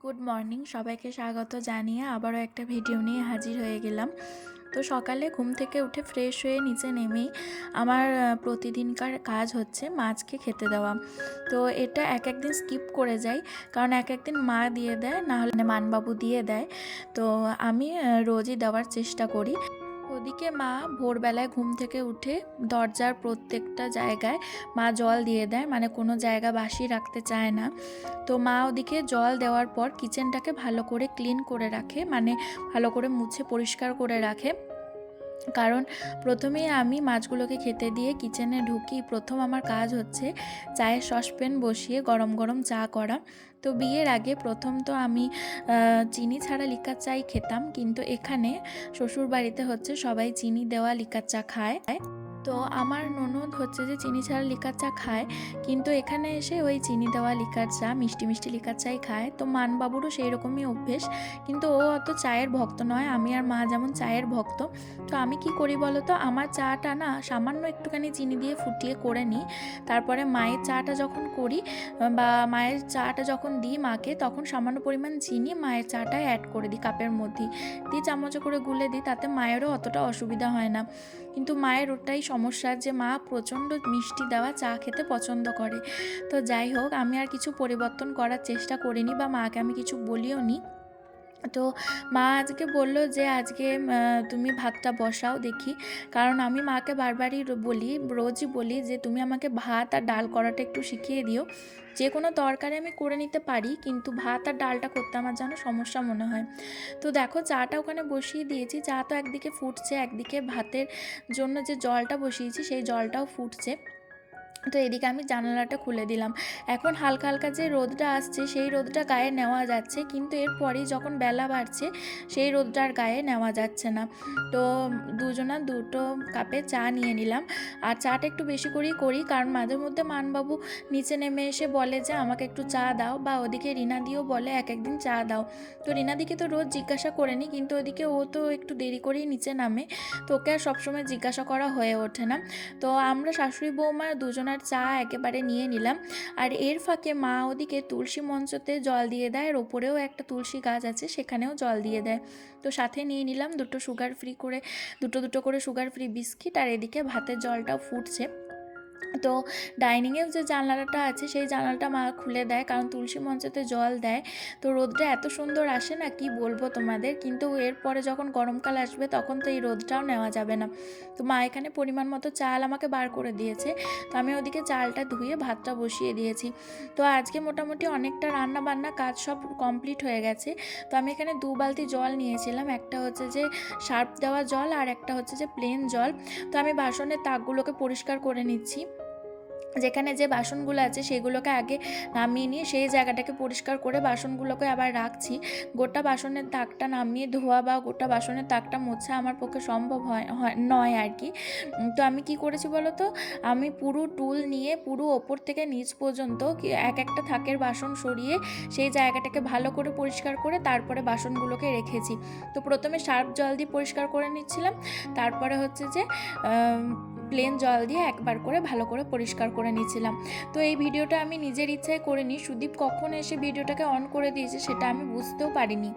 Good morning, সবাইকে স্বাগত জানিয়ে আবারও একটা ভিডিও নিয়ে হাজির হয়ে গেলাম। তো সকালে ঘুম থেকে উঠে ফ্রেশ হয়ে নিচে নেমেই আমার প্রতিদিনকার কাজ হচ্ছে মাছকে খেতে দেওয়া। তো এটা এক একদিন স্কিপ করে যাই, কারণ এক একদিন মা দিয়ে দেয়, না হলে মানবাবু দিয়ে দেয়। তো আমি রোজই দেওয়ার চেষ্টা করি। ওদিকে মা ভোরবেলায় ঘুম থেকে উঠে দরজার প্রত্যেকটা জায়গায় মা জল দিয়ে দেয়, মানে কোনো জায়গা বাসি রাখতে চায় না। তো মা ওদিকে জল দেওয়ার পর কিচেনটাকে ভালো করে ক্লিন করে রাখে, মানে ভালো করে মুছে পরিষ্কার করে রাখে। কারণ প্রথমেই আমি মাছগুলোকে খেতে দিয়ে কিচেনে ঢুকি, প্রথম আমার কাজ হচ্ছে চায়ের সসপ্যান বসিয়ে গরম গরম চা করা। তো বিয়ের আগে প্রথম তো আমি চিনি ছাড়া লিকার চাই খেতাম, কিন্তু এখানে শ্বশুরবাড়িতে হচ্ছে সবাই চিনি দেওয়া লিকার চা খায়। তো আমার ননদ হচ্ছে যে চিনি ছাড়া লিকার চা খায়, কিন্তু এখানে এসে ওই চিনি দেওয়া লিকার চা, মিষ্টি মিষ্টি লিকার চাই খায়। তো মানবাবুরও সেই রকমই অভ্যেস, কিন্তু ও অত চায়ের ভক্ত নয়। আমি আর মা যেমন চায়ের ভক্ত, তো আমি কি করি বলো তো, আমার চাটা না সামান্য একটুখানি চিনি দিয়ে ফুটিয়ে করে নিই। তারপরে মায়ের চাটা যখন করি বা মায়ের চাটা যখন দিই মাকে, তখন সামান্য পরিমাণ চিনি মায়ের চাটায় অ্যাড করে দিই কাপের মধ্যে, দিয়ে চামচে করে গুলে দিই, তাতে মায়েরও অতটা অসুবিধা হয় না। কিন্তু মায়ের ওটাই সমস্যা যে মা প্রচণ্ড মিষ্টি দেওয়া চা খেতে পছন্দ করে। তো যাই হোক, আমি আর কিছু পরিবর্তন করার চেষ্টা করিনি বা মাকে আমি কিছু বলিও নি। তো মা আজকে বলল যে আজকে তুমি ভাতটা বসাও দেখি, কারণ আমি মাকে বারবারই বলি, রোজই বলি যে তুমি আমাকে ভাত আর ডাল করাটা একটু শিখিয়ে দিও। যে কোনো তরকারি আমি করে নিতে পারি, কিন্তু ভাত আর ডালটা করতে আমার যেন সমস্যা মনে হয়। তো দেখো, চাটা ওখানে বসিয়ে দিয়েছি, চা তো একদিকে ফুটছে, একদিকে ভাতের জন্য যে জলটা বসিয়েছি সেই জলটাও ফুটছে। তো এদিকে আমি জানালাটা খুলে দিলাম। এখন হালকা হালকা যে রোদটা আসছে সেই রোদটা গায়ে নেওয়া যাচ্ছে, কিন্তু এরপরেই যখন বেলা বাড়ছে সেই রোদটা আর গায়ে নেওয়া যাচ্ছে না। তো দুজনা দুটো কাপে চা নিয়ে নিলাম, আর চাটা একটু বেশি করেই করি, কারণ মাঝে মধ্যে মানবাবু নিচে নেমে এসে বলে যে আমাকে একটু চা দাও, বা ওদিকে রিনাদিও বলে এক একদিন চা দাও। তো রিনাদিকে তো রোজ জিজ্ঞাসা করে নি, কিন্তু ওদিকে ও তো একটু দেরি করেই নিচে নামে, তো ওকে আর সবসময় জিজ্ঞাসা করা হয়ে ওঠে না। তো আমরা শাশুড়ি বৌমা দুজনার চা একেবারে নিয়ে নিলাম। আর এর ফাঁকে মা ওদিকে তুলসী মঞ্চতে জল দিয়ে দেয়, আর ওপরেও একটা তুলসী গাছ আছে, সেখানেও জল দিয়ে দেয়। তো সাথে নিয়ে নিলাম দুটো সুগার ফ্রি করে, দুটো দুটো করে সুগার ফ্রি বিস্কিট, আর এদিকে ভাতের জলটাও ফুটছে। তো ডাইনিংয়েও যে জানালাটা আছে সেই জানালাটা মা খুলে দেয়, কারণ তুলসী মঞ্চতে জল দেয়। তো রোদটা এত সুন্দর আসে না, কি বলবো তোমাদের, কিন্তু এরপরে যখন গরমকাল আসবে তখন তো এই রোদটাও নেওয়া যাবে না। তো মা এখানে পরিমাণ মতো চাল আমাকে বার করে দিয়েছে, তো আমি ওদিকে চালটা ধুয়ে ভাতটা বসিয়ে দিয়েছি। তো আজকে মোটামুটি অনেকটা রান্না বান্না কাজ সব কমপ্লিট হয়ে গেছে। তো আমি এখানে 2 বালতি জল নিয়েছিলাম, একটা হচ্ছে যে সার্ফ দেওয়া জল, আর একটা হচ্ছে যে প্লেন জল। তো আমি বাসনের তাকগুলোকে পরিষ্কার করে নিচ্ছি। যেখানে যে বাসনগুলো আছে সেগুলোকে আগে নামিয়ে নিয়ে সেই জায়গাটাকে পরিষ্কার করে বাসনগুলোকে আবার রাখছি। গোটা বাসনের তাকটা নামিয়ে ধোয়া বা গোটা বাসনের তাকটা মোছা আমার পক্ষে সম্ভব নয় আর কি। তো আমি কি করেছি বলো তো, আমি পুরো টুল নিয়ে পুরো ওপর থেকে নিচ পর্যন্ত এক একটা থাকের বাসন সরিয়ে সেই জায়গাটাকে ভালো করে পরিষ্কার করে তারপরে বাসনগুলোকে রেখেছি। তো প্রথমে সার্ফ জল দিয়ে পরিষ্কার করে নিচ্ছিলাম, তারপরে হচ্ছে যে প্লেন জল দিয়ে একবার করে ভালো করে পরিষ্কার করে নিয়েছিলাম। তো এই ভিডিওটা আমি নিজের ইচ্ছায় করিনি, সুদীপ কখন এসে ভিডিওটাকে অন করে দিয়েছে সেটা আমি বুঝতেও পারিনি।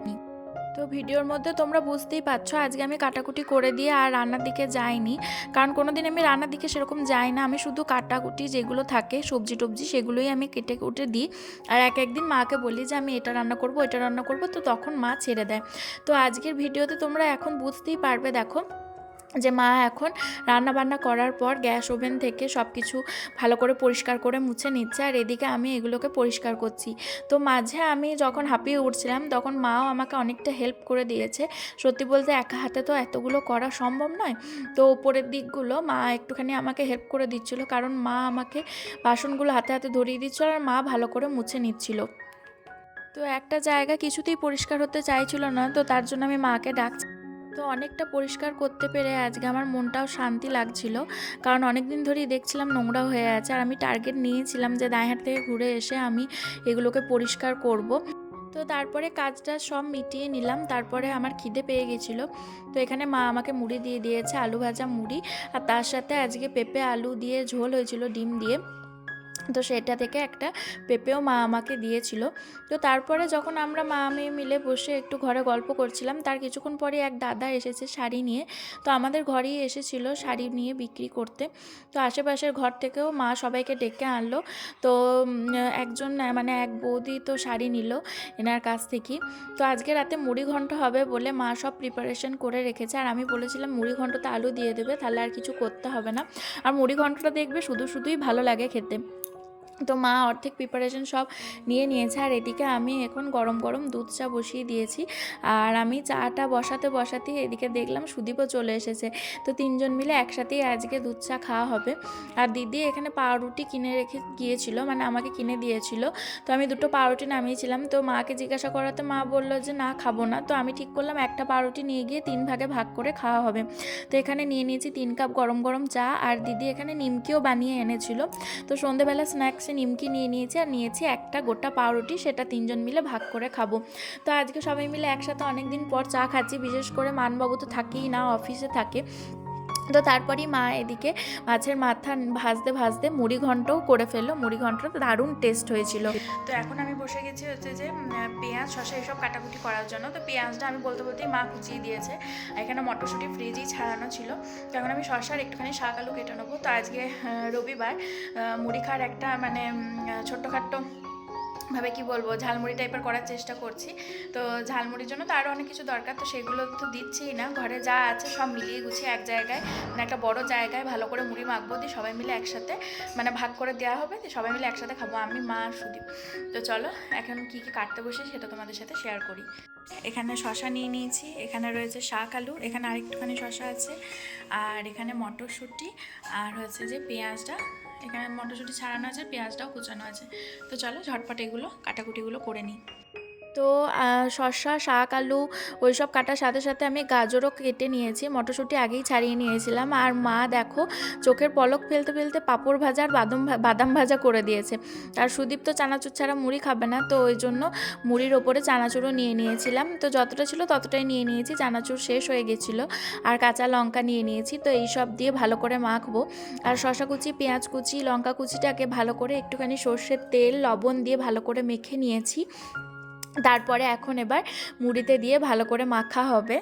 তো ভিডিওর মধ্যে তোমরা বুঝতেই পারছো আজকে আমি কাটাকুটি করে দিয়ে আর রান্নার দিকে যাইনি, কারণ কোনোদিন আমি রান্নার দিকে সেরকম যাই না। আমি শুধু কাটাকুটি যেগুলো থাকে সবজি টবজি সেগুলোই আমি কেটে কুটে দিই, আর এক একদিন মাকে বলি যে আমি এটা রান্না করব এটা রান্না করব, তো তখন মা ছেড়ে দেয়। তো আজকের ভিডিওতে তোমরা এখন বুঝতেই পারবে, দেখো যে মা এখন রান্না বান্না করার পর গ্যাস ওভেন থেকে সব কিছু ভালো করে পরিষ্কার করে মুছে নিচ্ছে, আর এদিকে আমি এগুলোকে পরিষ্কার করছি। তো মাঝে আমি যখন হাঁপিয়ে উঠছিলাম তখন মাও আমাকে অনেকটা হেল্প করে দিয়েছে। সত্যি বলতে একা হাতে তো এতগুলো করা সম্ভব নয়। তো ওপরের দিকগুলো মা একটুখানি আমাকে হেল্প করে দিচ্ছিল, কারণ মা আমাকে বাসনগুলো হাতে হাতে ধরিয়ে দিচ্ছিল আর মা ভালো করে মুছে নিচ্ছিল। তো একটা জায়গা কিছুতেই পরিষ্কার হতে চাইছিল না, তো তার জন্য আমি মাকে ডাকছি। তো অনেকটা পরিষ্কার করতে পেরে আজকে আমার মনটাও শান্তি লাগছিল, কারণ অনেক দিন ধরেই দেখছিলাম নোংরা হয়ে আছে, আর আমি টার্গেট নিয়েছিলাম যে দাঁড়িয়ে থেকে ঘুরে এসে আমি এগুলোকে পরিষ্কার করব। তো তারপরে কাজটা সব মিটিয়ে নিলাম, তারপরে আমার খিদে পেয়ে গেছিলো। তো এখানে মা আমাকে মুড়ি দিয়ে দিয়েছে, আলু ভাজা মুড়ি, আর তার সাথে আজকে পেঁপে আলু দিয়ে ঝোল হয়েছিল ডিম দিয়ে। তো সেটা থেকে একটা পেঁপেও মা আমাকে দিয়েছিল। তো তারপরে যখন আমরা মা মেয়ে মিলে বসে একটু ঘরে গল্প করছিলাম, তার কিছুক্ষণ পরে এক দাদা এসেছে শাড়ি নিয়ে। তো আমাদের ঘরেই এসেছিল শাড়ি নিয়ে বিক্রি করতে। তো আশেপাশের ঘর থেকেও মা সবাইকে ডেকে আনলো। তো একজন মানে এক বৌদি তো শাড়ি নিল এনার কাছ থেকেই। তো আজকে রাতে মুড়ি ঘন্ট হবে বলে মা সব প্রিপারেশন করে রেখেছে, আর আমি বলেছিলাম মুড়ি ঘন্টতে আলু দিয়ে দেবে, তাহলে আর কিছু করতে হবে না। আর মুড়ি ঘন্টটা দেখবে শুধুই ভালো লাগে খেতে। তো মা অর্ধেক প্রিপারেশন সব নিয়ে নিয়েছে, আর এদিকে আমি এখন গরম গরম দুধ চা বসিয়ে দিয়েছি। আর আমি চাটা বসাতেই এদিকে দেখলাম সুদীপও চলে এসেছে। তো তিনজন মিলে একসাথেই আজকে দুধ চা খাওয়া হবে। আর দিদি এখানে পাউরুটি কিনে রেখে গিয়েছিল, মানে আমাকে কিনে দিয়েছিল। তো আমি দুটো পাউরুটি নামিয়েছিলাম। তো মাকে জিজ্ঞাসা করাতে মা বললো যে না, খাবো না। তো আমি ঠিক করলাম একটা পাউরুটি নিয়ে গিয়ে 3 ভাগে ভাগ করে খাওয়া হবে। তো এখানে নিয়ে নিয়েছি 3 কাপ গরম গরম চা, আর দিদি এখানে নিমকিও বানিয়ে এনেছিল। তো সন্ধেবেলা স্ন্যাক্সে নিমকি নিয়ে নিয়েছি, আর নিয়েছি একটা গোটা পাউরুটি, সেটা 3 জন মিলে ভাগ করে খাবো। তো আজকে সবাই মিলে একসাথে অনেক দিন পর চা খাচ্ছি, বিশেষ করে মানবাবু তো থাকেই না, অফিসে থাকে। তো তারপরেই মা এদিকে মাছের মাথা ভাজতে মুড়ি ঘন্টও করে ফেললো। মুড়ি ঘন্টটা দারুণ টেস্ট হয়েছিল। তো এখন আমি বসে গেছি হচ্ছে যে পেঁয়াজ শসা এসব কাটাকুটি করার জন্য। তো পেঁয়াজটা আমি বলতেই মা কুচিয়ে দিয়েছে। এখানে মটরশুঁটি ফ্রিজেই ছাড়ানো ছিল। তো এখন আমি শসার একটুখানি শাক আলু কেটে নেবো। তো আজকে রবিবার, মুড়ি খাওয়ার একটা মানে ছোট্টখাট্টো ভাবে কি বলবো, ঝালমুড়ি টাইপের করার চেষ্টা করছি। তো ঝালমুড়ির জন্য তো আরও অনেক কিছু দরকার, তো সেগুলো তো দিচ্ছিই না, ঘরে যা আছে সব মিলিয়ে গুছিয়ে এক জায়গায়, মানে একটা বড় জায়গায় ভালো করে মুড়ি মাখবো, দিয়ে সবাই মিলে একসাথে মানে ভাগ করে দেওয়া হবে, দিয়ে সবাই মিলে একসাথে খাবো, আমি মা সুদীপ। তো চলো এখন কী কী কাটতে বসে সেটা তোমাদের সাথে শেয়ার করি। এখানে শসা নিয়ে নিয়েছি, এখানে রয়েছে শাক আলু, এখানে আরেকটুখানি শসা আছে, আর এখানে মটরশুঁটি, আর হচ্ছে যে পেঁয়াজটা, এখানে মটরশুঁটি ছাড়ানো আছে, পেঁয়াজটাও কুচানো আছে। তো চলো ঝটপট এগুলো কাটাকুটিগুলো করে নিই। তো শসা শাক আলু ওই সব কাটার সাথে সাথে আমি গাজরও কেটে নিয়েছি, মটরশুঁটি আগেই ছাড়িয়ে নিয়েছিলাম। আর মা দেখো চোখের পলক ফেলতে পাঁপড় ভাজা আর বাদাম ভাজা করে দিয়েছে। আর সুদীপ তো চানাচুর ছাড়া মুড়ি খাবে না, তো ওই জন্য মুড়ির ওপরে চানাচুরও নিয়ে নিয়েছিলাম। তো যতটা ছিল ততটাই নিয়ে নিয়েছি, চানাচুর শেষ হয়ে গেছিলো। আর কাঁচা লঙ্কা নিয়ে নিয়েছি। তো এই সব দিয়ে ভালো করে মাখবো। আর শসা কুচি, পেঁয়াজ কুচি, লঙ্কা কুচিটাকে ভালো করে একটুখানি সর্ষের তেল লবণ দিয়ে ভালো করে মেখে নিয়েছি। তারপরে এখন এবার মুড়িতে দিয়ে ভালো করে মাখা হবে।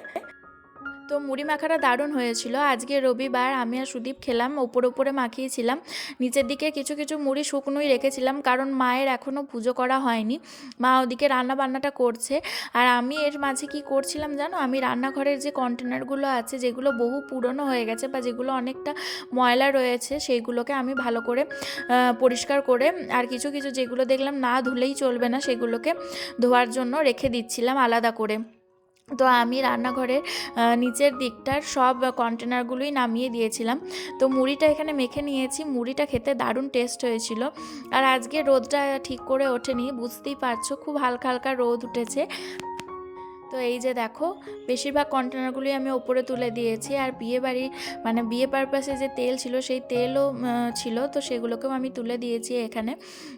তো মুড়ি মাখাটা দারুণ হয়েছিল। আজকে রবিবার, আমি আর সুদীপ খেলাম, ওপরে মাখিয়েছিলাম। নিচের দিকে কিছু কিছু মুড়ি শুকনোই রেখেছিলাম, কারণ মায়ের এখনও পুজো করা হয়নি। মা ওদিকে রান্না বান্নাটা করছে। আর আমি এর মাঝে কি করছিলাম জানো, আমি রান্নাঘরের যে কন্টেনারগুলো আছে, যেগুলো বহু পুরনো হয়ে গেছে বা যেগুলো অনেকটা ময়লা রয়েছে, সেইগুলোকে আমি ভালো করে পরিষ্কার করে, আর কিছু কিছু যেগুলো দেখলাম না ধুলেই চলবে না, সেগুলোকে ধোয়ার জন্য রেখে দিচ্ছিলাম আলাদা করে। তো আমি রান্নাঘরের নিচের দিকটার সব কন্টেনারগুলোই নামিয়ে দিয়েছিলাম। তো মুড়িটা এখানে মেখে নিয়েছি, মুড়িটা খেতে দারুণ টেস্ট হয়েছিল। আর আজকে রোদটা ঠিক করে ওঠেনি, বুঝতেই পারছো, খুব হালকা হালকা রোদ উঠেছে। তো এই যে দেখো বেশিরভাগ কন্টেনারগুলোই আমি ওপরে তুলে দিয়েছি। আর বিয়ে পারপাসে যে তেল ছিল সেই তেলও ছিল, তো সেগুলোকেও আমি তুলে দিয়েছি এখানে।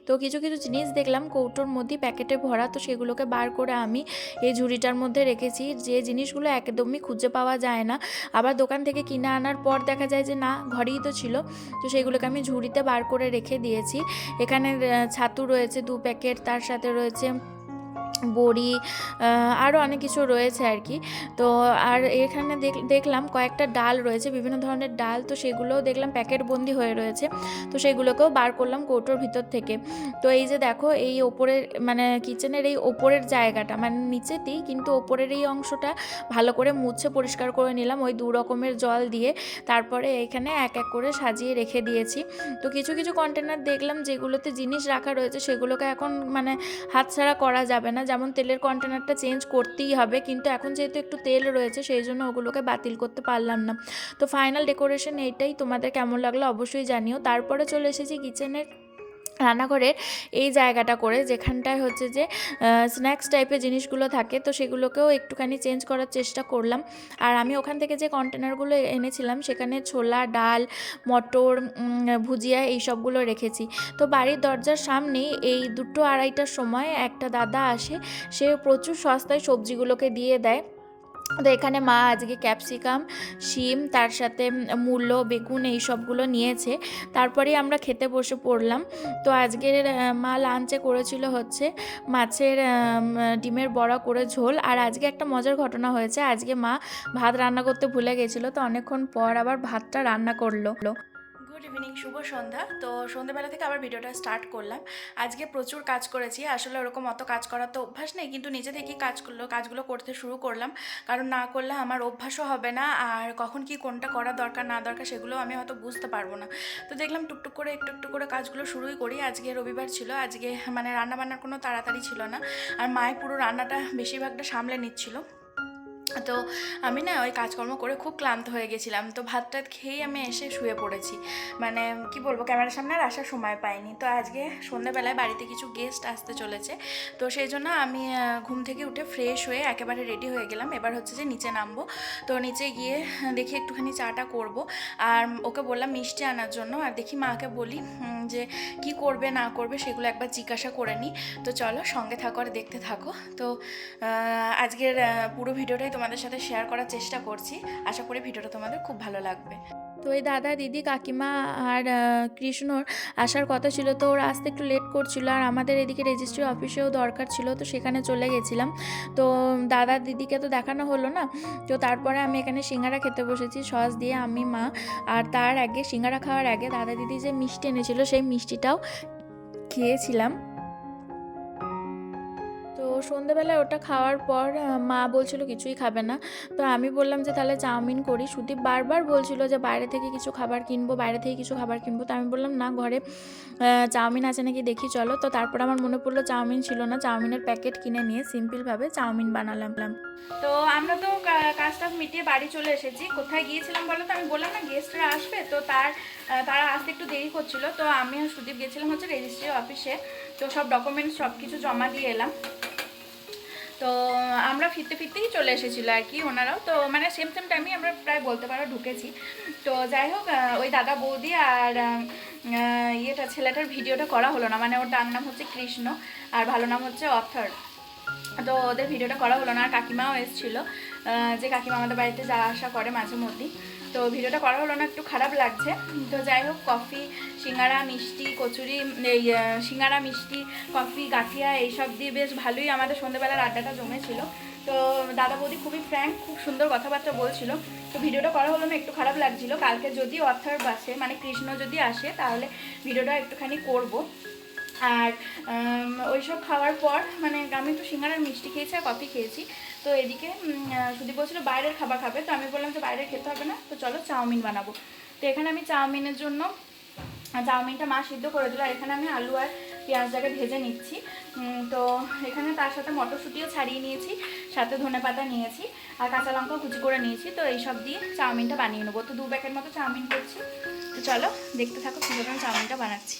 তো কিছু কিছু জিনিস দেখলাম কৌটোর মধ্যে প্যাকেটে ভরা, তো সেগুলোকে বার করে আমি এই ঝুড়িটার মধ্যে রেখেছি। যে জিনিসগুলো একদমই খুঁজে পাওয়া যায় না, আবার দোকান থেকে কিনে আনার পর দেখা যায় যে না, ঘরেই তো ছিল, তো সেগুলোকে আমি ঝুড়িতে বার করে রেখে দিয়েছি। এখানে ছাতু রয়েছে 2 প্যাকেট, তার সাথে রয়েছে বড়ি, আরও অনেক কিছু রয়েছে আর কি। তো আর এখানে দেখলাম কয়েকটা ডাল রয়েছে, বিভিন্ন ধরনের ডাল, তো সেগুলোও দেখলাম প্যাকেট বন্দি হয়ে রয়েছে। তো সেগুলোকেও বার করলাম কৌটোর ভিতর থেকে। তো এই যে দেখো এই ওপরের মানে কিচেনের এই ওপরের জায়গাটা, মানে নিচেতেই কিন্তু ওপরের এই অংশটা ভালো করে মুছে পরিষ্কার করে নিলাম ওই 2 রকমের জল দিয়ে। তারপরে এখানে এক এক করে সাজিয়ে রেখে দিয়েছি। তো কিছু কিছু কন্টেনার দেখলাম যেগুলোতে জিনিস রাখা রয়েছে, সেগুলোকে এখন মানে হাতছাড়া করা যাবে না, যেমন তেলের কন্টেনারটা চেঞ্জ করতেই হবে, কিন্তু এখন যেহেতু একটু তেল রয়েছে সেই জন্য ওগুলোকে বাতিল করতে পারলাম না। তো ফাইনাল ডেকোরেশন এইটাই। তোমাদের কেমন লাগলো অবশ্যই জানিও। তারপরে চলে এসেছি কিচেনের রান্নাঘরের এই জায়গাটা করে, যেখানটায় হচ্ছে যে স্ন্যাক্স টাইপের জিনিসগুলো থাকে, তো সেগুলোকেও একটুখানি চেঞ্জ করার চেষ্টা করলাম। আর আমি ওখান থেকে যে কন্টেনারগুলো এনেছিলাম সেখানে ছোলা, ডাল, মটর, ভুজিয়া এই সবগুলো রেখেছি। তো বাড়ির দরজার সামনেই এই 2-2:30টার সময় একটা দাদা আসে, সে প্রচুর সস্তায় সবজিগুলোকে দিয়ে দেয়। তো এখানে মা আজকে ক্যাপসিকাম, শিম, তার সাথে মূলো, বেগুন এই সবগুলো নিয়েছে। তারপরেই আমরা খেতে বসে পড়লাম। তো আজকের মা লাঞ্চে করেছিল হচ্ছে মাছের ডিমের বড়া করে ঝোল। আর আজকে একটা মজার ঘটনা হয়েছে, আজকে মা ভাত রান্না করতে ভুলে গেছিলো, তো অনেকক্ষণ পর আবার ভাতটা রান্না করলো। গুড ইভিনিং, শুভ সন্ধ্যা। তো সন্ধ্যাবেলা থেকে আবার ভিডিওটা স্টার্ট করলাম। আজকে প্রচুর কাজ করেছি, আসলে ওরকম অত কাজ করার তো অভ্যাস নেই, কিন্তু নিজে থেকেই কাজগুলো করতে শুরু করলাম, কারণ না করলে আমার অভ্যাসও হবে না, আর কখন কি কোনটা করা দরকার না দরকার সেগুলো আমি হয়তো বুঝতে পারবো না। তো দেখলাম টুকটুক করে একটু একটু করে কাজগুলো শুরুই করি। আজকে রবিবার ছিল, আজকে মানে রান্নাবান্নার কোনো তাড়াতাড়ি ছিল না, আর মায়ের পুরো রান্নাটা বেশিরভাগটা সামলে নিচ্ছিল। তো আমি না ওই কাজকর্ম করে খুব ক্লান্ত হয়ে গেছিলাম, তো ভাত টাত খেয়েই আমি এসে শুয়ে পড়েছি। মানে কি বলবো, ক্যামেরার সামনে আর আসার সময় পাইনি। তো আজকে সন্ধ্যাবেলায় বাড়িতে কিছু গেস্ট আসতে চলেছে, তো সেই জন্য আমি ঘুম থেকে উঠে ফ্রেশ হয়ে একেবারে রেডি হয়ে গেলাম। এবার হচ্ছে যে নিচে নামবো। তো নিচে গিয়ে দেখি একটুখানি চাটা করব, আর ওকে বললাম মিষ্টি আনার জন্য, আর দেখি মাকে বলি যে কি করবে না করবে সেগুলো একবার জিজ্ঞাসা করে নিই। তো চলো সঙ্গে থাকো আর দেখতে থাকো। তো আজকের পুরো ভিডিওটাই তোমাদের সাথে শেয়ার করার চেষ্টা করছি, আশা করি ভিডিওটা তোমাদের খুব ভালো লাগবে। তো এই দাদা, দিদি, কাকিমা আর কৃষ্ণর আসার কথা ছিল, তো ওরা আসতে একটু লেট করছিল, আর আমাদের এদিকে রেজিস্ট্রি অফিসেও দরকার ছিল, তো সেখানে চলে গেছিলাম। তো দাদা দিদিকে তো দেখানো হলো না, তো তারপরে আমি এখানে সিঙ্গারা খেতে বসেছি সস দিয়ে, আমি, মা। আর তার আগে সিঙ্গারা খাওয়ার আগে দাদা দিদি যে মিষ্টি এনেছিল সেই মিষ্টিটাও খেয়েছিলাম। তো সন্ধেবেলায় ওটা খাওয়ার পর মা বলছিল কিছুই খাবে না, তো আমি বললাম যে তাহলে চাউমিন করি। সুদীপ বারবার বলছিল যে বাইরে থেকে কিছু খাবার কিনবো, বাইরে থেকে কিছু খাবার কিনবো, তো আমি বললাম না, ঘরে চাউমিন আছে নাকি দেখি চলো। তো তারপর আমার মনে পড়লো চাউমিন ছিল না, চাউমিনের প্যাকেট কিনে নিয়ে সিম্পলভাবে চাউমিন বানালাম। তো আমরা তো কাজটা মিটিয়ে বাড়ি চলে এসেছি। কোথায় গিয়েছিলাম বলো তো, আমি বললাম না গেস্টরা আসবে, তো তারা আসতে একটু দেরি করছিল, তো আমি আর সুদীপ গেছিলাম হচ্ছে রেজিস্ট্রি অফিসে। তো সব ডকুমেন্টস সব কিছু জমা দিয়ে এলাম। তো আমরা ফিরতে ফিরতেই চলে এসেছিলো আর কি, ওনারাও তো মানে সেম টাইমে আমরা প্রায় বলতে পারো ঢুকেছি। তো যাই হোক, ওই দাদা বৌদি আর ছেলেটার ভিডিওটা করা হলো না, মানে ওর ডাক নাম হচ্ছে কৃষ্ণ আর ভালো নাম হচ্ছে অথর। তো ওদের ভিডিওটা করা হলো না। আর কাকিমাও এসেছিলো, যে কাকিমা আমাদের বাড়িতে যাওয়া আসা করে মাঝে মধ্যেই, তো ভিডিওটা করা হলো না, একটু খারাপ লাগছে। তো যাই হোক, কফি, সিঙ্গারা, মিষ্টি, কচুরি, এই সিঙ্গারা, মিষ্টি, কফি, গাঠিয়া এইসব দিয়ে বেশ ভালোই আমাদের সন্ধ্যেবেলার আড্ডাটা জমেছিল। তো দাদা বৌদি খুবই ফ্র্যাঙ্ক, খুব সুন্দর কথাবার্তা বলছিল। তো ভিডিওটা করা হলো না, একটু খারাপ লাগছিল। কালকে যদি অর্থাৎ আসে, মানে কৃষ্ণ যদি আসে, তাহলে ভিডিওটা একটুখানি করব। আর ওইসব খাওয়ার পর মানে আমি একটু সিঙ্গারার মিষ্টি খেয়েছি আর কফি খেয়েছি। তো এদিকে সুদীপ বলছিল বাইরের খাবার খাবে, তো আমি বললাম যে বাইরে খেতে হবে না, তো চলো চাউমিন বানাবো। তো এখানে আমি চাউমিনের জন্য চাউমিনটা মা সিদ্ধ করে দিল, আর এখানে আমি আলু আর পেঁয়াজটাকে ভেজে নিচ্ছি। তো এখানে তার সাথে মটরশুঁটিও ছাড়িয়ে নিয়েছি, সাথে ধনেপাতা নিয়েছি, আর কাঁচা লঙ্কা কুচি করে নিয়েছি। তো এইসব দিয়ে চাউমিনটা বানিয়ে নেবো। তো 2 প্যাকেট মতো চাউমিন করছি। তো চলো দেখতে থাকো কীভাবে আমি চাউমিনটা বানাচ্ছি।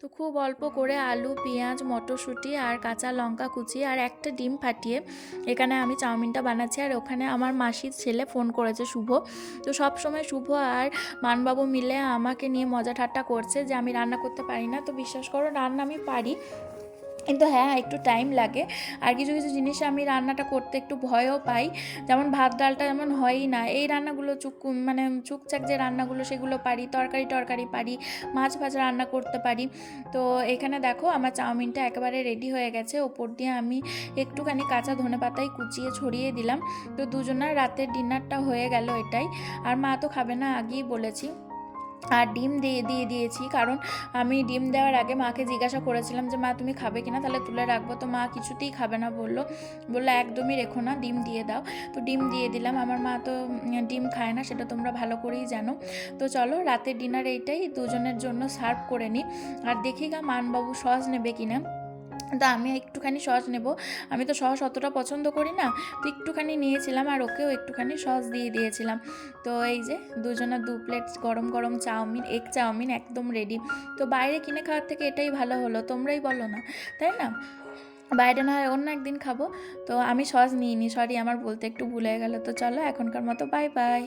তো খুব অল্প করে আলু, পেঁয়াজ, মটরশুঁটি আর কাঁচা লঙ্কা কুচি আর একটা ডিম ফাটিয়ে এখানে আমি চাউমিনটা বানাচ্ছি। আর ওখানে আমার মাসির ছেলে ফোন করেছে, শুভ। তো সব সময় শুভ আর মানবাবু মিলে আমাকে নিয়ে মজা ঠাট্টা করছে যে আমি রান্না করতে পারি না। তো বিশ্বাস করো, রান্না আমি পারি, কিন্তু হ্যাঁ একটু টাইম লাগে। আর কিছু কিছু জিনিস আমি রান্নাটা করতে একটু ভয়ও পাই, যেমন ভাত ডালটা যেমন হয়ই না। এই রান্নাগুলো মানে চুকচাক যে রান্নাগুলো সেগুলো পারি, তরকারি পারি, মাছ ভাজা রান্না করতে পারি। তো এখানে দেখো আমার চাউমিনটা একেবারে রেডি হয়ে গেছে। ওপর দিয়ে আমি একটুখানি কাঁচা ধনেপাতায় কুচিয়ে ছড়িয়ে দিলাম। তো দুজনের রাতের ডিনারটা হয়ে গেল এটাই। আর মা তো খাবে না, আগেই বলেছি। আর ডিম দিয়েছি, কারণ আমি ডিম দেওয়ার আগে মাকে জিজ্ঞাসা করেছিলাম যে মা তুমি খাবে কিনা, তাহলে তুলে রাখবো। তো মা কিছুতেই খাবে না, বললো একদমই রেখো না, ডিম দিয়ে দাও। তো ডিম দিয়ে দিলাম। আমার মা তো ডিম খায় না, সেটা তোমরা ভালো করেই জানো। তো চলো রাতের ডিনার এইটাই, দুজনের জন্য সার্ভ করে নিই। আর দেখি গা মানবাবু সস নেবে কিনা। তো আমি একটুখানি সস নেব, আমি তো সস অতটা পছন্দ করি না, তো একটুখানি নিয়েছিলাম, আর ওকেও একটুখানি সস দিয়ে দিয়েছিলাম। তো এই যে দুজনের 2 প্লেট গরম গরম চাউমিন, এগ চাউমিন একদম রেডি। তো বাইরে কিনে খাওয়ার থেকে এটাই ভালো হলো, তোমরাই বলো না, তাই না? বাইরে না হয় অন্য একদিন খাবো। তো আমি সস নিইনি, সরি, আমার বলতে একটু ভুলে গেল। তো চলো এখনকার মতো বাই বাই।